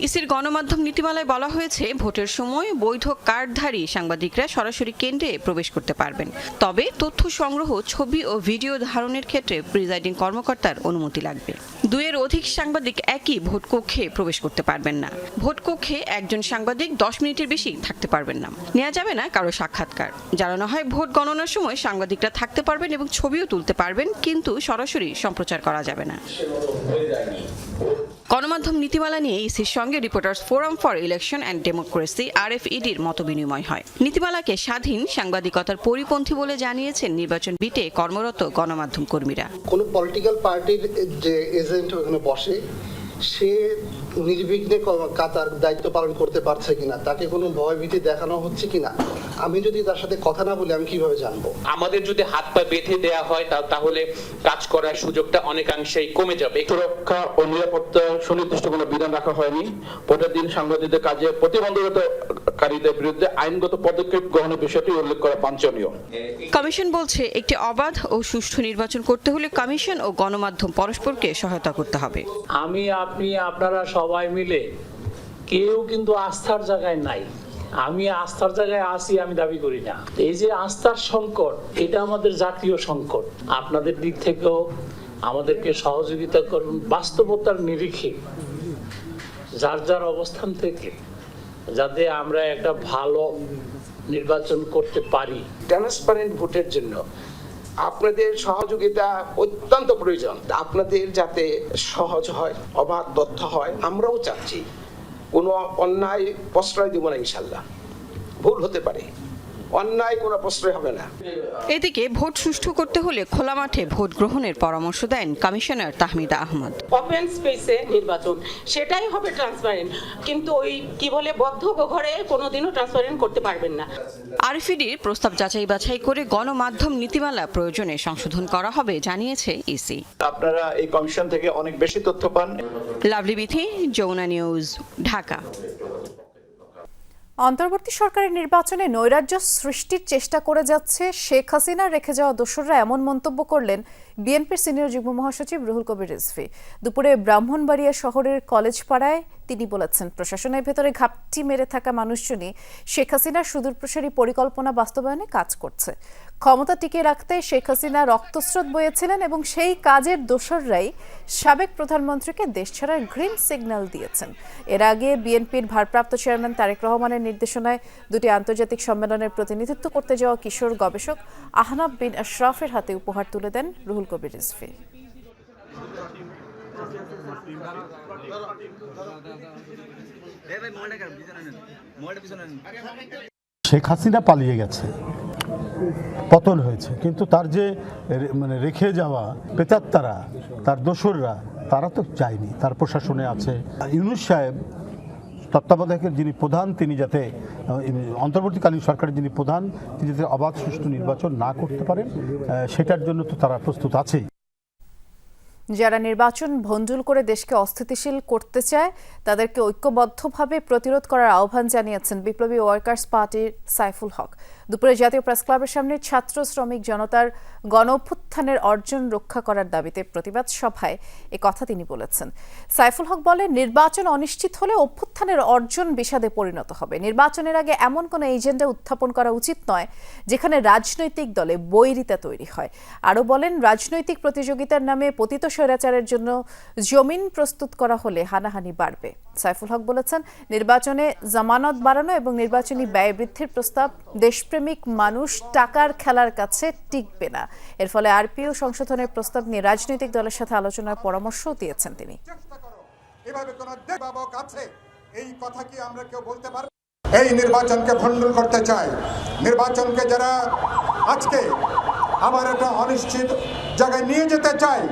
ইসির গণমাধ্যম নীতিমালায় বলা হয়েছে, ভোটের সময় বৈধ কার্ডধারী সাংবাদিকরা সরাসরি কেন্দ্রে প্রবেশ করতে পারবেন, তবে তথ্য সংগ্রহ, ছবি ও ভিডিও ধারণের ক্ষেত্রে প্রিজাইডিং কর্মকর্তার অনুমতি লাগবে। 2-এর অধিক সাংবাদিক একই ভোট কক্ষে প্রবেশ করতে পারবেন না। ভোট কক্ষে একজন সাংবাদিক 10 মিনিটের বেশি থাকতে পারবেন না। নেওয়া যাবে না কারো সাক্ষাৎকার। জানানো হয়, ভোট গণনার সময় সাংবাদিকরা থাকতে পারবেন এবং ছবিও তুলতে পারবেন, কিন্তু সরাসরি সম্প্রচার করা যাবে না। গণমাধ্যম নীতিমালা নিয়ে ইসির সঙ্গে Reporters Forum for Election and Democracy RFEDর মতবিনিময় হয়। নীতিমালাকে স্বাধীন সাংবাদিকতার পরিপন্থী বলে জানিয়েছেন নির্বাচন বিটে কর্মরত গণমাধ্যম কর্মীরা। কোন পলিটিক্যাল পার্টির যে এজেন্ট ওখানে বসে, সে নির্বিঘ্নে তার দায়িত্ব পালন করতে পারছে কিনা, তাকে কোনো ভয়ভীতি দেখানো হচ্ছে কিনা, আমি যদি তার সাথে কথা না বলি আমি কিভাবে জানবো? আমাদের যদি হাত পা বেঁধে দেওয়া হয় তাহলে কাজ করার সুযোগটা অনেকাংশেই কমে যাবে। সুরক্ষা ও নিরাপত্তা সুনির্দিষ্ট কোনো বিধান রাখা হয়নি। ভোটের দিন সাংবাদিকদের কাজে প্রতিবন্ধককারীদের বিরুদ্ধে আইনগত পদক্ষেপ গ্রহণের বিষয়টি উল্লেখ করা বাঞ্ছনীয়। কমিশন বলছে, একটি অবাধ ও সুষ্ঠু নির্বাচন করতে হলে কমিশন ও গণমাধ্যম পরস্পরকে সহায়তা করতে হবে। আপনি আপনারা সবাই মিলে কেউ কিন্তু আস্থার জায়গায় নাই। আমি আস্থার জায়গায় আসি আমি দাবি করি না। এই যে আস্থার সংকট, এটা আমাদের জাতীয় সংকট। আপনাদের দিক থেকেও আমাদেরকে সহযোগিতা করুন, বাস্তবতার নিরিখে যার যার অবস্থান থেকে, যাতে আমরা একটা ভালো নির্বাচন করতে পারি। ট্রান্সপারেন্ট ভোটের জন্য আপনাদের সহযোগিতা অত্যন্ত প্রয়োজন। আপনাদের যাতে সহজ হয়, অবাধ তথ্য হয়, আমরাও চাচ্ছি। কোনো অন্যায় প্রশ্রয় দিব না, ইনশাল্লাহ। ভুল হতে পারে, অন্যায় কোনো প্রশ্রয় হবে না। এদিকে ভোট সুষ্ঠু করতে হলে খোলা মাঠে ভোট গ্রহণের পরামর্শ দেন কমিশনার তাহমিদা আহমদ। ওপেন স্পেসে নির্বাচন, সেটাই হবে ট্রান্সপারেন্ট, কিন্তু ওই কি বলে বদ্ধ ঘরে কোনোদিনও ট্রান্সপারেন্ট করতে পারবেন না। RFEDর প্রস্তাব যাচাই বাছাই করে গণমাধ্যম নীতিমালা প্রয়োজনে সংশোধন করা হবে জানিয়েছে ইসি। আপনারা এই কমিশন থেকে অনেক বেশি তথ্য পান। লাভলি বিথি, যমুনা নিউজ, ঢাকা। অন্তর্বর্তী সরকারের নির্বাচনে নৈরাজ্য সৃষ্টির চেষ্টা করে যাচ্ছে শেখ হাসিনা রেখে যাওয়া দোসররা, এমন মন্তব্য করলেন বিএনপির সিনিয়র যুগ্ম মহাসচিব রুহুল কবির রিজভী। দুপুরে ব্রাহ্মণবাড়িয়া শহরের কলেজ পাড়ায় তিনি বলেছেন, প্রশাসনের ভেতরে ঘাপটি মেরে থাকা মানুষজনই শেখ হাসিনার সুদূরপ্রসারী পরিকল্পনা বাস্তবায়নে কাজ করছে। ক্ষমতা টিকিয়ে রাখতে শেখ হাসিনা রক্তস্রোত বয়েছিলেন এবং সেই কাজের দোসররাই সাবেক প্রধানমন্ত্রীকে দেশ ছাড়ার গ্রিন সিগন্যাল দিয়েছেন। এর আগে বিএনপির ভারপ্রাপ্ত চেয়ারম্যান তারেক রহমানের নির্দেশনায় দুটি আন্তর্জাতিক সম্মেলনের প্রতিনিধিত্ব করতে যাওয়া কিশোর গবেষক আহনাব বিন আশরাফের হাতে উপহার তুলে দেন রুহুল কবির রিজভী। শেখ হাসিনা পালিয়ে গেছে, পতন হয়েছে, কিন্তু তার যে মানে রেখে যাওয়া পেতাত্তারা, তার দোসররা, তারা তো চায়নি। তার প্রশাসনে আছে ইউনূস সাহেব তত্ত্বাবধায়কের যিনি প্রধান, তিনি যাতে অন্তর্বর্তীকালীন সরকারের যিনি প্রধান, তিনি যাতে অবাধ সুষ্ঠু নির্বাচন না করতে পারেন, সেটার জন্য তো তারা প্রস্তুত আছেই। যারা নির্বাচন ভণ্ডুল করে দেশকে অস্থিতিশীল করতে চায় তাদেরকে ঐক্যবদ্ধভাবে প্রতিরোধ করার আহ্বান জানিয়েছেন বিপ্লবী ওয়ার্কার্স পার্টির সাইফুল হক। দুপুরে জাতীয় প্রেস ক্লাবের সামনে ছাত্র শ্রমিক জনতার গণ অভ্যুত্থানের অর্জন রক্ষা করার দাবিতে প্রতিবাদ সভায় এ কথা তিনি বলেছেন। সাইফুল হক বলেন, নির্বাচন অনিশ্চিত হলে অভ্যুত্থানের অর্জন বিষাদে পরিণত হবে। নির্বাচনের আগে এমন কোনো এজেন্ডা উত্থাপন করা উচিত নয় যেখানে রাজনৈতিক দলে বৈরিতা তৈরি হয়। আরও বলেন, রাজনৈতিক প্রতিযোগিতার নামে পতিত স্বৈরাচারের জন্য জমিন প্রস্তুত করা হলে হানাহানি বাড়বে। সাইফুল হক বলেছেন, নির্বাচনে জামানত বাড়ানো এবং নির্বাচনী ব্যয় বৃদ্ধির প্রস্তাব দেশপ্রেমিক মানুষ টাকার খেলার কাছে টিকবে না। এর ফলে আরপিও সংশোধনের প্রস্তাব নিয়ে রাজনৈতিক দলের সাথে আলোচনার পরামর্শও দিয়েছেন তিনি। এই কথা কি আমরা কেউ বলতে পারি? এই নির্বাচনকে ভণ্ডুল করতে চায়, নির্বাচনকে যারা আজকে আবার একটা অনিশ্চিত জায়গায় নিয়ে যেতে চায়,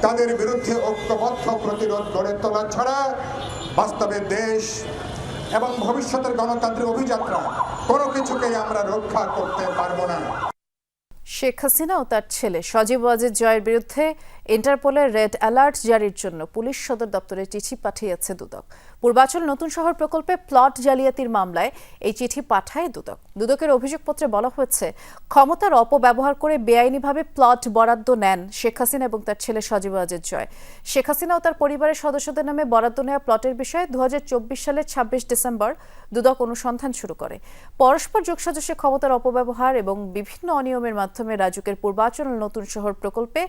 তাদের বিরুদ্ধে ঐক্যবদ্ধ প্রতিরোধ গড়ে তোলা ছাড়া বাস্তবে দেশ এবং ভবিষ্যতের গণতান্ত্রিক অভিযাত্রা কোনো কিছুকেই আমরা রক্ষা করতে পারবো না। শেখ হাসিনা ও তার ছেলে সজীব ওয়াজেদ জয়ের বিরুদ্ধে ইন্টারপোলের রেড অ্যালার্ট জারির জন্য পুলিশ সদর দপ্তরে চিঠি পাঠিয়েছে দুদক। পূর্বাচল নতুন শহর প্রকল্পে প্লট জালিয়াতির মামলায় এই চিঠি পাঠায় দুদক। দুদকের অভিযোগপত্রে বলা হয়েছে, ক্ষমতার অপব্যবহার করে বেআইনিভাবে প্লট বরাদ্দ নেন শেখ হাসিনা এবং তার ছেলে সজীব ওয়াজেদ জয়। শেখ হাসিনা ও তার পরিবারের সদস্যদের নামে বরাদ্দ নেওয়া প্লটের বিষয়ে 2024 সালের 26 ডিসেম্বর দুদক অনুসন্ধান শুরু করে। পরস্পর যোগসাজশে ক্ষমতার অপব্যবহার এবং বিভিন্ন অনিয়মের মাধ্যমে রাজুকের পূর্বাচল নতুন শহর প্রকল্পে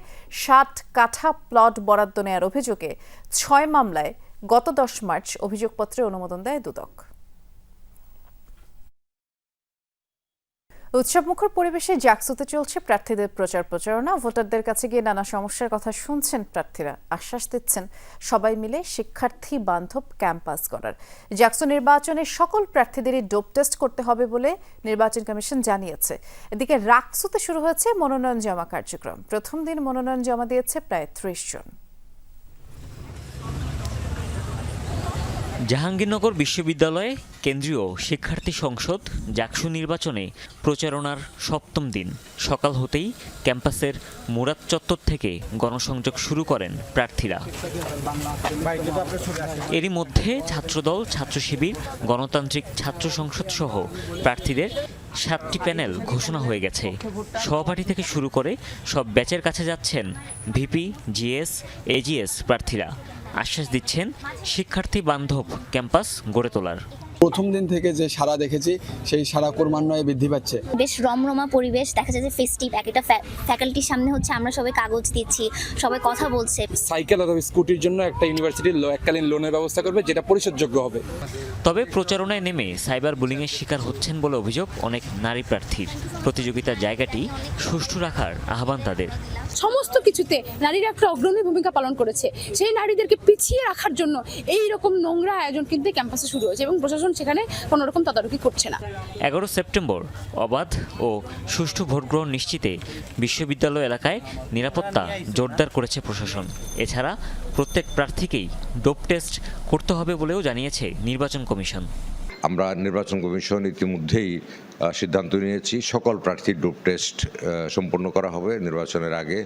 60 কাঠা প্লট বরাদ্দ নেওয়ার অভিযোগে 6 মামলায় গত 10 মার্চ অভিযোগপত্রে অনুমোদন দেয় দুদক। উৎসবমুখর পরিবেশে জাকসুতে চলছে প্রার্থীদের প্রচারণা। ভোটারদের কাছে গিয়ে নানা সমস্যার কথা শুনছেন প্রার্থীরা, আশ্বাস দিচ্ছেন সবাই মিলে শিক্ষার্থী বান্ধব ক্যাম্পাস করার। জাকসু নির্বাচনে সকল প্রার্থীদেরই ডোপ টেস্ট করতে হবে বলে নির্বাচন কমিশন জানিয়েছে। এদিকে রাকসুতে শুরু হয়েছে মনোনয়ন জমা কার্যক্রম। প্রথম দিন মনোনয়ন জমা দিয়েছে প্রায় 30 জন। জাহাঙ্গীরনগর বিশ্ববিদ্যালয়ে কেন্দ্রীয় শিক্ষার্থী সংসদ জাকসু নির্বাচনে প্রচারণার 7ম দিন সকাল হতেই ক্যাম্পাসের মুরাদ চত্বর থেকে গণসংযোগ শুরু করেন প্রার্থীরা। এরই মধ্যে ছাত্রদল, ছাত্র শিবির, গণতান্ত্রিক ছাত্র সংসদ সহ প্রার্থীদের 7টি প্যানেল ঘোষণা হয়ে গেছে। সহপাঠী থেকে শুরু করে সব ব্যাচের কাছে যাচ্ছেন ভিপি, জিএস, এজিএস প্রার্থীরা। আশ্বাস দিচ্ছেন শিক্ষার্থী বান্ধব ক্যাম্পাস গড়ে তোলার। প্রথম দিন থেকে যে সাড়া দেখেছি সেই সাড়া ক্রমান্বয়ে বৃদ্ধি পাচ্ছে। বেশ রমরমা পরিবেশ, দেখা যায় যে ফেস্টিভ। একটা ফ্যাকাল্টির সামনে হচ্ছে আমরা সবাই কাগজ দিচ্ছি, সবাই কথা বলছে। সাইকেল অথবা স্কুটির জন্য একটা ইউনিভার্সিটির এককালীন লোনের ব্যবস্থা করবে, যেটা পরিশোধযোগ্য হবে। তবে প্রচারণায় নেমে সাইবার বুলিংয়ের শিকার হচ্ছেন বলে অভিযোগ অনেক নারী প্রার্থীর। প্রতিযোগিতার জায়গাটি সুষ্ঠু রাখার আহ্বান তাদের। সমস্ত কিছুতে নারীরা একটা অগ্রণী ভূমিকা পালন করেছে, সেই নারীদেরকে পিছিয়ে রাখার জন্য এই রকম নোংরা আয়োজন কিন্তু ক্যাম্পাসে শুরু হয়েছে এবং প্রশাসন সেখানে কোনো রকম তদারকি করছে না। 11 সেপ্টেম্বর অবাধ ও সুষ্ঠু ভোটগ্রহণ নিশ্চিতে বিশ্ববিদ্যালয় এলাকায় নিরাপত্তা জোরদার করেছে প্রশাসন। এছাড়া প্রত্যেক প্রার্থীকেই ডোপ টেস্ট করতে হবে বলেও জানিয়েছে নির্বাচন কমিশন। আমরা নির্বাচন কমিশন ইতিমধ্যেই সিদ্ধান্ত নিয়েছি, সকল প্রার্থীর ডোপ টেস্ট সম্পন্ন করা হবে নির্বাচনের আগে।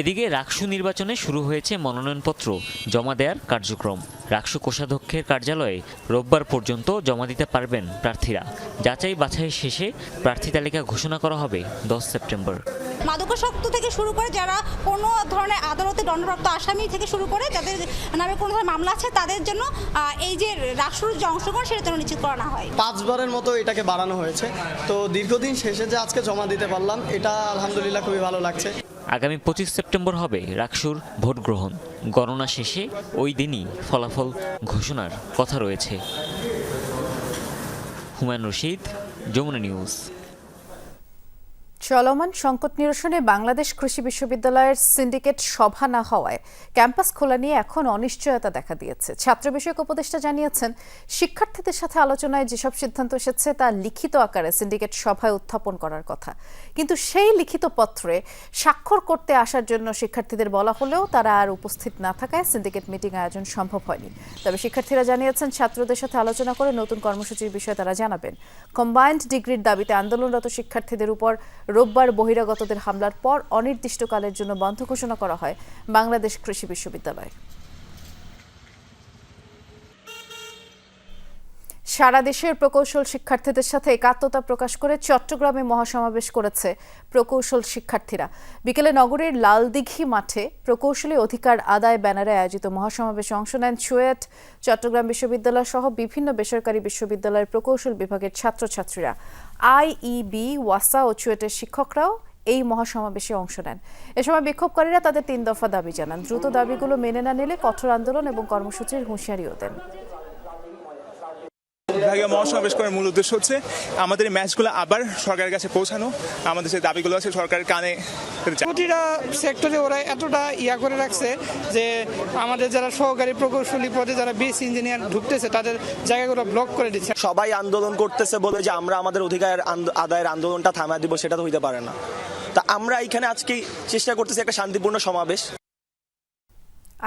এদিকে রাকসু নির্বাচনে শুরু হয়েছে মনোনয়নপত্র জমা দেওয়ার কার্যক্রম। রাকসু কোষাধ্যক্ষের কার্যালয়ে রোববার পর্যন্ত জমা দিতে পারবেন প্রার্থীরা। যাচাই বাছাই শেষে প্রার্থী তালিকা ঘোষণা করা হবে 10 সেপ্টেম্বর। মাদকাসক্ত থেকে শুরু করে যারা কোনো ধরনের আদালতে দণ্ডপ্রাপ্ত আসামি থেকে শুরু করে যাদের নামে কোনো ধরনের মামলা আছে তাদের জন্য এই যে রাকসুর যে অংশগ্রহণ সেটা যেন নিশ্চিত করা হয়। 5 বারের মতো এটাকে বাড়ানো হয়েছে, তো দীর্ঘদিন শেষে যে আজকে জমা দিতে পারলাম, এটা আলহামদুলিল্লাহ খুবই ভালো লাগছে। আগামী 25 সেপ্টেম্বর হবে রাকসুর ভোট গ্রহণ। গণনা শেষে ওই দিনই ফলাফল ঘোষণার কথা রয়েছে। হুমায়ুন রশিদ, যমুনা নিউজ। চলমান সংকট নিরসনে বাংলাদেশ কৃষি বিশ্ববিদ্যালয়ের সিন্ডিকেট সভা না হওয়ায় ক্যাম্পাস খোলা নিয়ে এখন অনিশ্চয়তা দেখা দিয়েছে। ছাত্র বিষয়ক উপদেষ্টা জানিয়েছেন, শিক্ষার্থীদের সাথে আলোচনায় যেসব সিদ্ধান্ত এসেছে তা লিখিত আকারে সিন্ডিকেট সভায় উত্থাপন করার কথা, কিন্তু সেই লিখিত পত্রে স্বাক্ষর করতে আসার জন্য শিক্ষার্থীদের বলা হলেও তারা আর উপস্থিত না থাকায় সিন্ডিকেট মিটিং আয়োজন সম্ভব হয়নি। তবে শিক্ষার্থীরা জানিয়েছেন, ছাত্রদের সাথে আলোচনা করে নতুন কর্মসূচির বিষয়ে তারা জানাবেন। কম্বাইন্ড ডিগ্রির দাবিতে আন্দোলনরত শিক্ষার্থীদের উপর রোববার বহিরাগতদের হামলার পর অনির্দিষ্টকালের জন্য বন্ধ ঘোষণা করা হয় বাংলাদেশ কৃষি বিশ্ববিদ্যালয়। সারা দেশের প্রকৌশল শিক্ষার্থীদের সাথে একাত্মতা প্রকাশ করে চট্টগ্রামে মহাসমাবেশ করেছে প্রকৌশল শিক্ষার্থীরা। বিকেলে নগরীর লালদিঘি মাঠে প্রকৌশলী অধিকার আদায় ব্যানারে আয়োজিত মহাসমাবেশে অংশ নেন চুয়েট, চট্টগ্রাম বিশ্ববিদ্যালয় সহ বিভিন্ন বেসরকারি বিশ্ববিদ্যালয়ের প্রকৌশল বিভাগের ছাত্রছাত্রীরা। আইইবি, ওয়াসা ও চুয়েটের শিক্ষকরাও এই মহাসমাবেশে অংশ নেন। এ সময় বিক্ষোভকারীরা তাদের 3 দফা দাবি জানান। দ্রুত দাবিগুলো মেনে না নিলে কঠোর আন্দোলন এবং কর্মসূচির হুঁশিয়ারিও দেন। বিভাগীয় মহাসমাবেশ করার মূল উদ্দেশ্য হচ্ছে আমাদের এই ম্যাচগুলো আবার সরকারের কাছে পৌঁছানো, আমাদের যে দাবিগুলো আছে সরকারের কানে। প্রতিটা সেক্টরে ওরা এতটা করে রাখছে যে আমাদের যারা সহকারী প্রকৌশলী পদে যারা বেস ইঞ্জিনিয়ার ঢুকতেছে তাদের জায়গাগুলো ব্লক করে দিচ্ছে। সবাই আন্দোলন করতেছে বলে যে আমরা আমাদের অধিকার আদায়ের আন্দোলনটা থামায় দিব, সেটা তো হইতে পারে না। তা আমরা এখানে আজকে চেষ্টা করতেছি একটা শান্তিপূর্ণ সমাবেশ।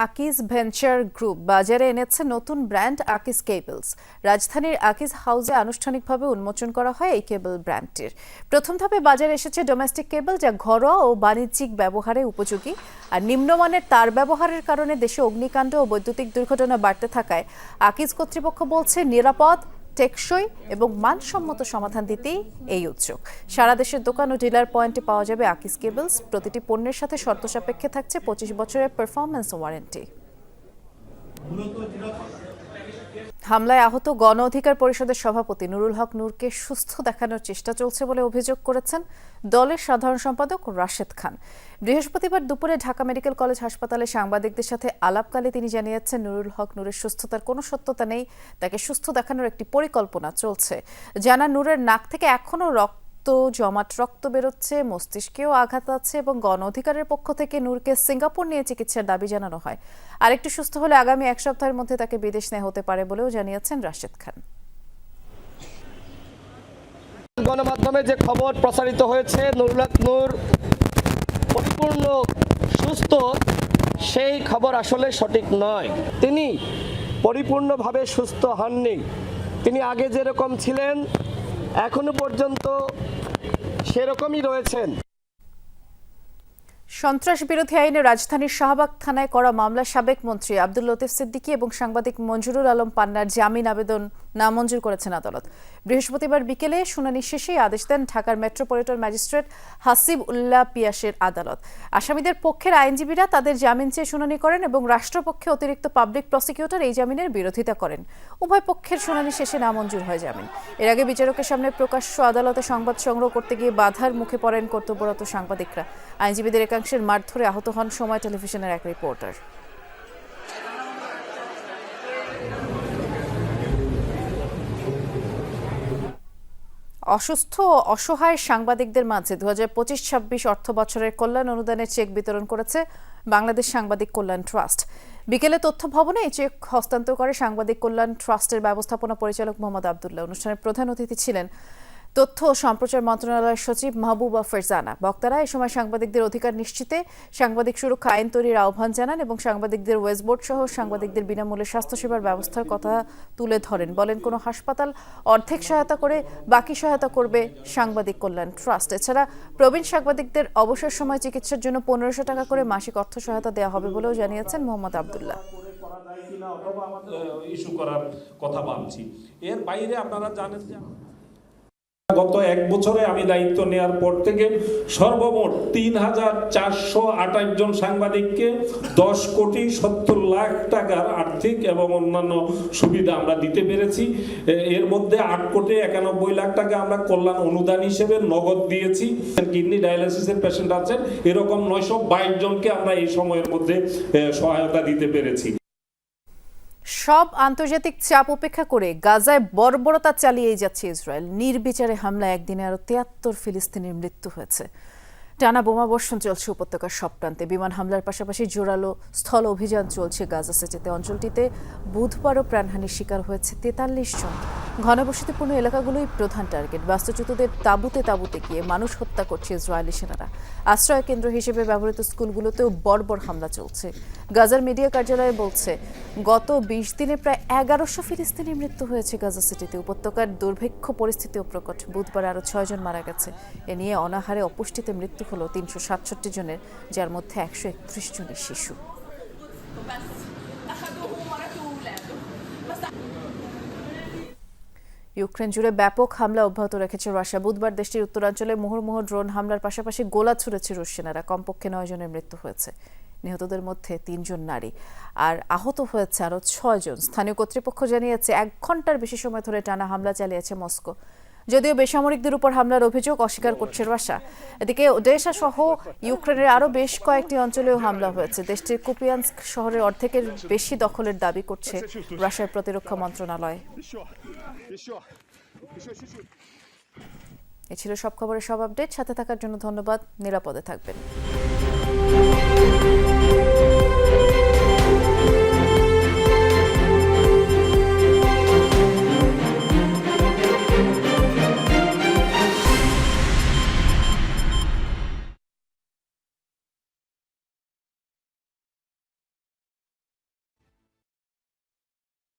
আকিজ ভেঞ্চার গ্রুপ বাজারে এনেছে নতুন ব্র্যান্ড আকিজ কেবলস। রাজধানীর আকিজ হাউসে আনুষ্ঠানিকভাবে উন্মোচন করা হয় এই কেবল ব্র্যান্ডটির। প্রথম ধাপে বাজারে এসেছে ডোমেস্টিক কেবল, যা ঘরোয়া ও বাণিজ্যিক ব্যবহারে উপযোগী। আর নিম্নমানের তার ব্যবহারের কারণে দেশে অগ্নিকাণ্ড ও বৈদ্যুতিক দুর্ঘটনা বাড়তে থাকায় আকিজ কর্তৃপক্ষ বলছে, নিরাপদ, টেকসই এবং মানসম্মত সমাধান দিতেই এই উদ্যোগ। সারা দেশের দোকান ও ডিলার পয়েন্টে পাওয়া যাবে আকিজ কেবলস। প্রতিটি পণ্যের সাথে শর্ত সাপেক্ষে থাকছে 25 বছরের পারফরম্যান্স ওয়ারেন্টি। হামলায় আহত গণ অধিকার পরিষদের সভাপতি নুরুল হক নূরকে সুস্থ দেখানোর চেষ্টা চলছে বলে অভিযোগ করেছেন দলের সাধারণ সম্পাদক রাশেদ খান। বৃহস্পতিবার দুপুরে ঢাকা মেডিকেল কলেজ হাসপাতালে সাংবাদিকদের সাথে আলাপকালে তিনি জানিয়েছেন, নুরুল হক নূরের সুস্থতার কোনো সত্যতা নেই, তাকে সুস্থ দেখানোর একটি পরিকল্পনা চলছে। জানা নূরের নাক থেকে এখনও জমাট রক্ত বেরোচ্ছে, মস্তিষ্কেও আঘাত আছে এবং গণ অধিকারের পক্ষ থেকে নূরকে সিঙ্গাপুর নিয়ে চিকিৎসার দাবি জানানো হয়। আরেকটু সুস্থ হলে আগামী 1 সপ্তাহের মধ্যে তাকে বিদেশ নেওয়া হতে পারে বলেও জানিয়েছেন রাশেদ খান। গণমাধ্যমে যে খবর প্রচারিত হয়েছে নুরুল হক নূর পরিপূর্ণ সুস্থ, সেই খবর আসলে সঠিক নয়। তিনি পরিপূর্ণভাবে সুস্থ হননি। তিনি আগে যেরকম ছিলেন এখনো পর্যন্ত সেরকমই রয়েছেন। সন্ত্রাস বিরোধী আইনে রাজধানীর শাহবাগ থানায় করা মামলায় সাবেক মন্ত্রী আব্দুল লতিফ সিদ্দিকী এবং সাংবাদিক মঞ্জুরুল আলম পান্নার জামিন আবেদন নামঞ্জুর করেছেন আদালত। বৃহস্পতিবার বিকেলে শুনানি শেষে আদেশ দেন ঢাকার মেট্রোপলিটন ম্যাজিস্ট্রেট হাসিব উল্লাহ পিয়াসের আদালত। আসামিদের পক্ষের আইনজীবীরা তাদের জামিন চেয়ে শুনানি করেন এবং রাষ্ট্রপক্ষে অতিরিক্ত পাবলিক প্রসিকিউটর এই জামিনের বিরোধিতা করেন। উভয় পক্ষের শুনানি শেষে নামঞ্জুর হয় জামিন। এর আগে বিচারকের সামনে প্রকাশ্য আদালতে সংবাদ সংগ্রহ করতে গিয়ে বাধার মুখে পড়েন কর্তব্যরত সাংবাদিকরা। আইনজীবীদের একাংশের মারধরে আহত হন সময় টেলিভিশনের এক রিপোর্টার। অসুস্থ ও অসহায় সাংবাদিকদের মাঝে 2025-26 অর্থ বছরের কল্যাণ অনুদানের চেক বিতরণ করেছে বাংলাদেশ সাংবাদিক কল্যাণ ট্রাস্ট। বিকেলে তথ্য ভবনে এই চেক হস্তান্তর করে সাংবাদিক কল্যাণ ট্রাস্টের ব্যবস্থাপনা পরিচালক মোহাম্মদ আবদুল্লাহ। অনুষ্ঠানের প্রধান অতিথি ছিলেন তথ্য ও সম্প্রচার মন্ত্রণালয়ের সচিব মাহবুবা ফেরজানা। বক্তারা এই সময় সাংবাদিকদের অধিকার নিশ্চিতে সাংবাদিক সুরক্ষা আইন তৈরির আহ্বান জানান এবং সাংবাদিকদের ওয়েজবোর্ড সহ সাংবাদিকদের বিনামূল্যে স্বাস্থ্যসেবার ব্যবস্থার কথা তুলে ধরেন। বলেন, কোনো হাসপাতাল অর্ধেক সহায়তা করে বাকি সহায়তা করবে সাংবাদিক কল্যাণ ট্রাস্ট। এছাড়া প্রবীণ সাংবাদিকদের অবসর সময় চিকিৎসার জন্য 1500 টাকা করে মাসিক অর্থ সহায়তা দেওয়া হবে বলেও জানিয়েছেন মোহাম্মদ আবদুল্লাহ। ইস্যু করার কথা ভাবছি। এর বাইরে আপনারা জানেন যে গত 1 বছরে আমি দায়িত্ব নেওয়ার পর থেকে সর্বমোট 3428 জন সাংবাদিককে 10,70,00,000 টাকার আর্থিক এবং অন্যান্য সুবিধা আমরা দিতে পেরেছি। এর মধ্যে 8,91,00,000 টাকা আমরা কল্যাণ অনুদান হিসেবে নগদ দিয়েছি। কিডনি ডায়ালিসিসের পেশেন্ট আছেন, এরকম 922 জনকে আমরা এই সময়ের মধ্যে সহায়তা দিতে পেরেছি। সব আন্তর্জাতিক চাপ উপেক্ষা করে গাজায় বর্বরতা চালিয়েই যাচ্ছে ইসরায়েল। নির্বিচারে হামলায় একদিনে আরো 73 ফিলিস্তিনির মৃত্যু হয়েছে। টানা বোমাবর্ষণ চলছে উপত্যকার সব প্রান্তে। বিমান হামলার পাশাপাশি জোরালো স্থল অভিযান চলছে গাজা সিটিতে। অঞ্চলটিতে বুধবারও প্রাণহানির শিকার হয়েছে 43 জন। ঘনবসতিপূর্ণ এলাকাগুলোই প্রধান টার্গেট। বাস্তুচ্যুতদের তাঁবুতে তাঁবুতে গিয়ে মানুষ হত্যা করছে ইসরায়েলি সেনারা। আশ্রয় কেন্দ্র হিসেবে ব্যবহৃত স্কুলগুলোতেও বর্বর হামলা চলছে। গাজার মিডিয়া কার্যালয় বলছে গত 20 দিনে প্রায় 1100 ফিলিস্তিনির মৃত্যু হয়েছে গাজা সিটিতে। উপত্যকার দুর্ভিক্ষ পরিস্থিতিও প্রকট। বুধবার আরও 6 জন মারা গেছে। এ নিয়ে অনাহারে অপুষ্টিতে মৃত্যু হলো 367 জনের, যার মধ্যে 131 জনের শিশু। ইউক্রেন জুড়ে ব্যাপক হামলা অব্যাহত রেখেছে রাশিয়া। বুধবার দেশটির উত্তরাঞ্চলে মুহুর্মুহু ড্রোন হামলার পাশাপাশি গোলা ছুড়েছে রুশ সেনারা। কমপক্ষে 9 জনের মৃত্যু হয়েছে। নিহতদের মধ্যে 3 জন নারী, আর আহত হয়েছে আরও 6 জন। স্থানীয় কর্তৃপক্ষ জানিয়েছে 1 ঘন্টার বেশি সময় ধরে টানা হামলা চালিয়েছে মস্কো। যদিও বেসামরিকদের উপর হামলার অভিযোগ অস্বীকার করছে রাশিয়া। এদিকে ওডেসা সহ ইউক্রেনের আরও বেশ কয়েকটি অঞ্চলেও হামলা হয়েছে। দেশটির কুপিয়ানস্ক শহরের অর্ধেকের বেশি দখলের দাবি করছে রাশিয়ার প্রতিরক্ষা মন্ত্রণালয়। এ ছিল সব খবরের সব আপডেট। সাথে থাকার জন্য ধন্যবাদ। নিরাপদে থাকবেন।